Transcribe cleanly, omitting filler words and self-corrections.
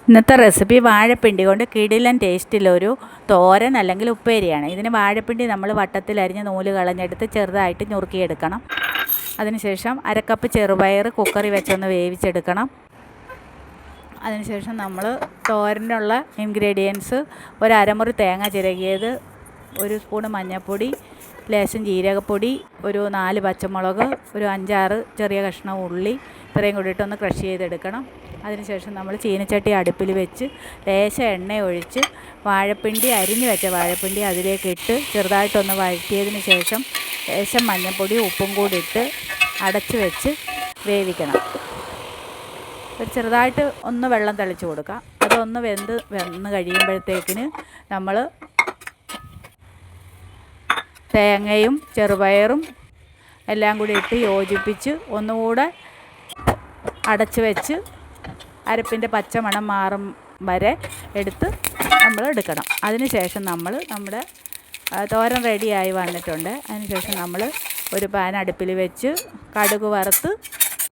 ഇന്നത്തെ റെസിപ്പി വാഴപ്പിണ്ടി കൊണ്ട് കിടിലൻ ടേസ്റ്റിലൊരു തോരൻ അല്ലെങ്കിൽ ഉപ്പേരിയാണ്. ഇതിന് വാഴപ്പിണ്ടി നമ്മൾ വട്ടത്തിലരിഞ്ഞ് നൂല് കളഞ്ഞെടുത്ത് ചെറുതായിട്ട് ഞുറുക്കിയെടുക്കണം. അതിനുശേഷം അരക്കപ്പ് ചെറുപയർ കുക്കറി വെച്ചൊന്ന് വേവിച്ചെടുക്കണം. അതിനുശേഷം നമ്മൾ തോരനുള്ള ഇൻഗ്രീഡിയൻസ് ഒരു അരമുറി തേങ്ങ ചിരകിയത്, ഒരു സ്പൂണ് മഞ്ഞൾപ്പൊടി, ലേശം ജീരകപ്പൊടി, ഒരു 4 പച്ചമുളക്, ഒരു 5-6 ചെറിയ കഷ്ണം ഉള്ളി, ഇത്രയും കൂടിയിട്ടൊന്ന് ക്രഷ് ചെയ്തെടുക്കണം. അതിനുശേഷം നമ്മൾ ചീനച്ചട്ടി അടുപ്പിൽ വെച്ച് ലേശം എണ്ണ ഒഴിച്ച് വാഴപ്പിണ്ടി, അരിഞ്ഞു വെച്ച വാഴപ്പിണ്ടി അതിലേക്ക് ഇട്ട് ചെറുതായിട്ടൊന്ന് വഴറ്റിയതിന് ശേഷം ലേശം മഞ്ഞൾപ്പൊടി ഉപ്പും കൂടി ഇട്ട് അടച്ച് വെച്ച് വേവിക്കണം. ചെറുതായിട്ട് ഒന്ന് വെള്ളം തളിച്ച് കൊടുക്കുക. അതൊന്ന് വന്ന് കഴിയുമ്പോഴത്തേക്കിന് നമ്മൾ തേങ്ങയും ചെറുപയറും എല്ലാം കൂടി ഇട്ട് യോജിപ്പിച്ച് ഒന്നുകൂടെ അടച്ച് വെച്ച് അരപ്പിൻ്റെ പച്ചമണം മാറും വരെ നമ്മൾ എടുക്കണം. അതിനുശേഷം നമ്മുടെ തോരൻ റെഡിയായി വന്നിട്ടുണ്ട്. അതിനുശേഷം നമ്മൾ ഒരു പാൻ അടുപ്പിൽ വെച്ച് കടുക് വറുത്ത്